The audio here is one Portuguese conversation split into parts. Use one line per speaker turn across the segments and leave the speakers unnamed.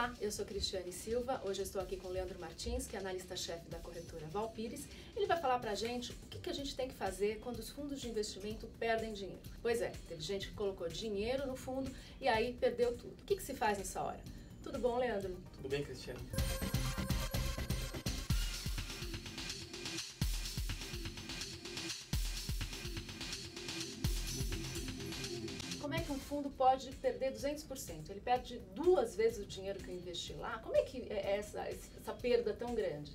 Olá, eu sou Cristiane Silva, hoje eu estou aqui com o Leandro Martins, que é analista-chefe da corretora Valpires. Ele vai falar pra gente o que a gente tem que fazer quando os fundos de investimento perdem dinheiro. Pois é, teve gente que colocou dinheiro no fundo e aí perdeu tudo. O que se faz nessa hora? Tudo bom, Leandro?
Tudo bem, Cristiane?
Como é que um fundo pode perder 200%? Ele perde 2 vezes o dinheiro que eu investi lá? Como é que é essa perda tão grande?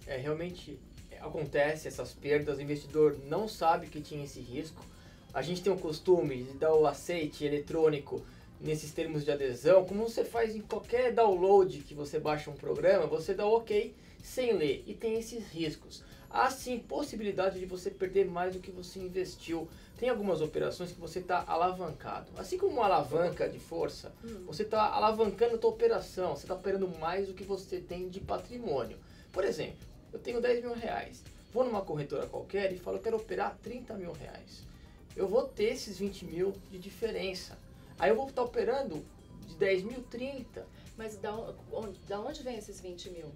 Realmente acontece essas perdas, o investidor não sabe que tinha esse risco. A gente tem o costume de dar o aceite eletrônico nesses termos de adesão, como você faz em qualquer download que você baixa um programa, você dá o OK sem ler e tem esses riscos. Há sim possibilidade de você perder mais do que você investiu. Tem algumas operações que você está alavancado. Assim como uma alavanca de força, você está alavancando a tua operação, você está operando mais do que você tem de patrimônio. Por exemplo, eu tenho 10 mil reais, vou numa corretora qualquer e falo, eu quero operar 30 mil reais. Eu vou ter esses 20 mil de diferença. Aí eu vou estar operando de 10 mil, 30.
Mas da onde vem esses 20 mil?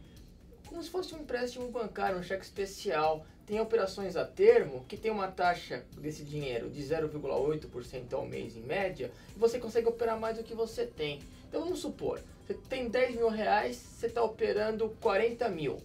Como se fosse um empréstimo bancário, um cheque especial. Tem operações a termo que tem uma taxa desse dinheiro de 0,8% ao mês em média e você consegue operar mais do que você tem. Então vamos supor, você tem 10 mil reais, você está operando 40 mil.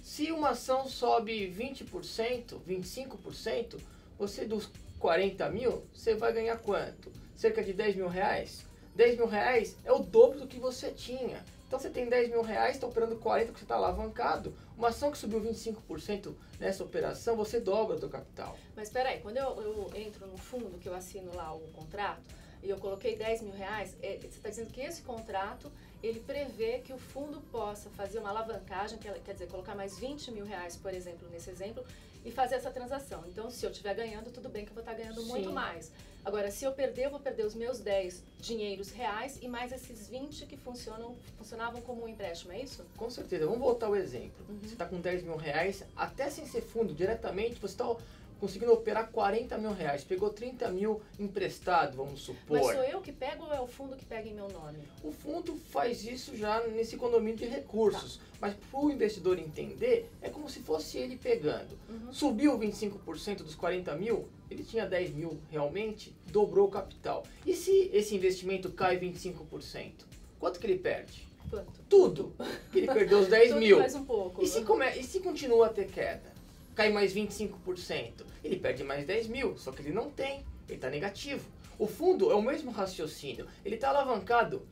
Se uma ação sobe 20%, 25%, você dos 40 mil, você vai ganhar quanto? Cerca de 10 mil reais? 10 mil reais é o dobro do que você tinha. Então você tem 10 mil reais, está operando 40 porque você está alavancado. Uma ação que subiu 25% nessa operação, você dobra o seu capital.
Mas espera aí, quando eu entro no fundo, que eu assino lá o contrato, e eu coloquei 10 mil reais, você está dizendo que esse contrato, ele prevê que o fundo possa fazer uma alavancagem, quer dizer, colocar mais 20 mil reais, por exemplo, nesse exemplo, e fazer essa transação. Então, se eu estiver ganhando, tudo bem que eu vou estar ganhando muito mais. Agora, se eu perder, eu vou perder os meus 10 dinheiros reais e mais esses 20 que funcionavam como um empréstimo, é isso?
Com certeza. Vamos voltar ao exemplo. Você está com 10 mil reais, até sem ser fundo, diretamente, você está conseguindo operar 40 mil reais. Pegou 30 mil emprestado, vamos supor.
Mas sou eu que pego ou é o fundo que pega em meu nome?
O fundo faz isso já nesse condomínio de recursos. Tá. Mas para o investidor entender, é como se fosse ele pegando. Subiu 25% dos 40 mil, ele tinha 10 mil realmente, dobrou o capital. E se esse investimento cai 25%? Quanto que ele perde?
Quanto?
Tudo. Ele perdeu os 10 mil.
Mais um pouco.
E se continua a ter queda? Cai mais 25%, ele perde mais 10 mil, só que ele não tem, ele está negativo. O fundo é o mesmo raciocínio, ele está alavancado.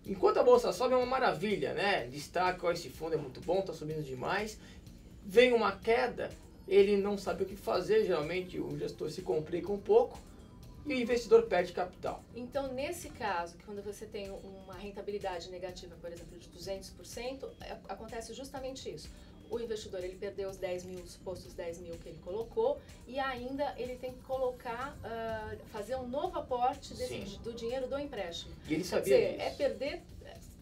Enquanto a bolsa sobe é uma maravilha, né? Destaca, ó, esse fundo é muito bom, está subindo demais. Vem uma queda, ele não sabe o que fazer, geralmente o gestor se complica um pouco e o investidor perde capital.
Então, nesse caso, quando você tem uma rentabilidade negativa, por exemplo, de 200%, acontece justamente isso. O investidor, ele perdeu os 10 mil, os supostos 10 mil que ele colocou e ainda ele tem que colocar, fazer um novo aporte do dinheiro do empréstimo.
E ele sabia disso.
É perder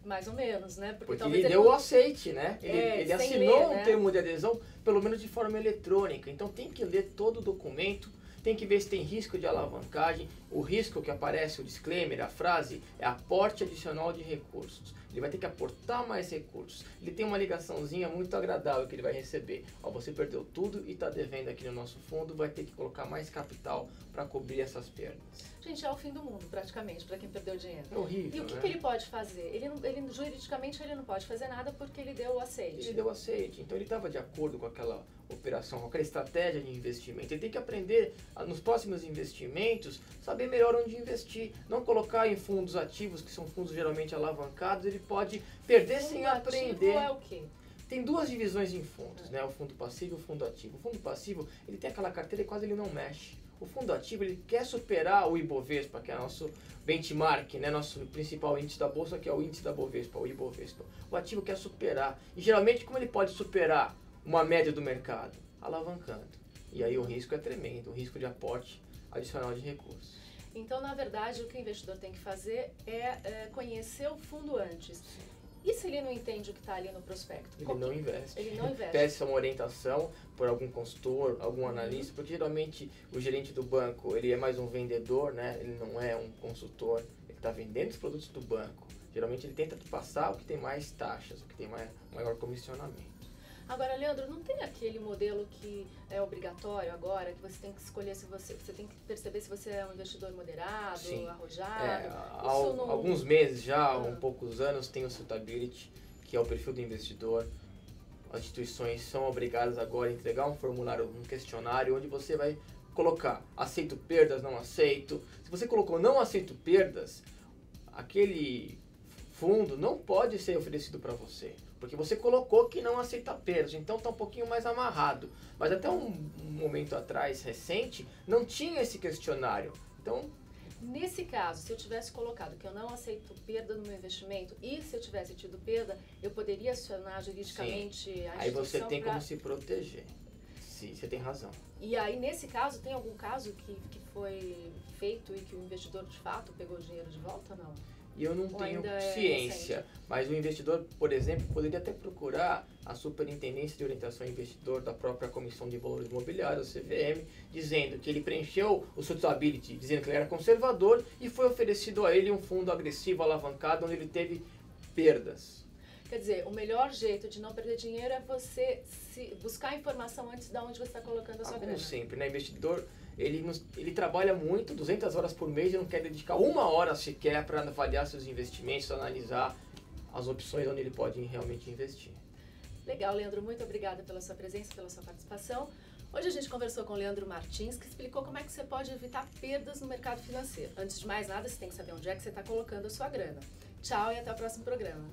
mais ou menos, né?
Porque ele deu o aceite, né? Ele assinou um termo de adesão, pelo menos de forma eletrônica. Então tem que ler todo o documento, tem que ver se tem risco de alavancagem. O risco que aparece, o disclaimer, a frase, é aporte adicional de recursos. Ele vai ter que aportar mais recursos. Ele tem uma ligaçãozinha muito agradável que ele vai receber. Ó, você perdeu tudo e está devendo aqui no nosso fundo, vai ter que colocar mais capital para cobrir essas perdas.
Gente, é o fim do mundo, praticamente, para quem perdeu dinheiro.
É horrível,
E o que ele pode fazer? Juridicamente, ele não pode fazer nada porque ele deu o aceite.
Ele deu o aceite, então ele estava de acordo com aquela operação, com aquela estratégia de investimento. Ele tem que aprender, nos próximos investimentos, saber melhor onde investir. Não colocar em fundos ativos, que são fundos geralmente alavancados, ele pode perder sem aprender.
Fundo ativo é o quê?
Tem duas divisões em fundos, né? O fundo passivo e o fundo ativo. O fundo passivo, ele tem aquela carteira e quase ele não mexe. O fundo ativo, ele quer superar o Ibovespa, que é nosso benchmark, né? Nosso principal índice da bolsa, que é o índice da Bovespa, o Ibovespa. O ativo quer superar. E geralmente, como ele pode superar uma média do mercado? Alavancando. E aí o risco é tremendo, o risco de aporte adicional de recursos.
Então, na verdade, o que o investidor tem que fazer é conhecer o fundo antes. E se ele não entende o que está ali no prospecto?
Ele não investe.
Ele não investe.
Peça uma orientação por algum consultor, algum analista, porque geralmente o gerente do banco, ele é mais um vendedor, né? Ele não é um consultor, ele está vendendo os produtos do banco. Geralmente ele tenta te passar o que tem mais taxas, o que tem maior comissionamento.
Agora, Leandro, não tem aquele modelo que é obrigatório agora, que você tem que escolher se você tem que perceber se você é um investidor moderado,
Sim.
arrojado?
Há alguns meses já, há poucos anos, tem o Suitability, que é o perfil do investidor. As instituições são obrigadas agora a entregar um formulário, um questionário, onde você vai colocar aceito perdas, não aceito. Se você colocou não aceito perdas, aquele fundo não pode ser oferecido para você, porque você colocou que não aceita perdas, então está um pouquinho mais amarrado. Mas até um momento atrás, recente, não tinha esse questionário. Então,
nesse caso, se eu tivesse colocado que eu não aceito perda no meu investimento e se eu tivesse tido perda, eu poderia acionar juridicamente a instituição?
Aí você tem como se proteger. Sim, você tem razão.
E aí, nesse caso, tem algum caso que foi feito e que o investidor, de fato, pegou o dinheiro de volta ou não?
E eu não tenho ciência, mas o investidor, por exemplo, poderia até procurar a Superintendência de Orientação ao Investidor da própria Comissão de Valores Imobiliários, CVM, dizendo que ele preencheu o Suitability, dizendo que ele era conservador e foi oferecido a ele um fundo agressivo, alavancado, onde ele teve perdas.
Quer dizer, o melhor jeito de não perder dinheiro é você buscar informação antes de onde você está colocando a sua grana.
Como sempre, né? Investidor, ele trabalha muito, 200 horas por mês, e não quer dedicar uma hora sequer para avaliar seus investimentos, analisar as opções onde ele pode realmente investir.
Legal, Leandro, muito obrigada pela sua presença, pela sua participação. Hoje a gente conversou com o Leandro Martins, que explicou como é que você pode evitar perdas no mercado financeiro. Antes de mais nada, você tem que saber onde é que você está colocando a sua grana. Tchau e até o próximo programa.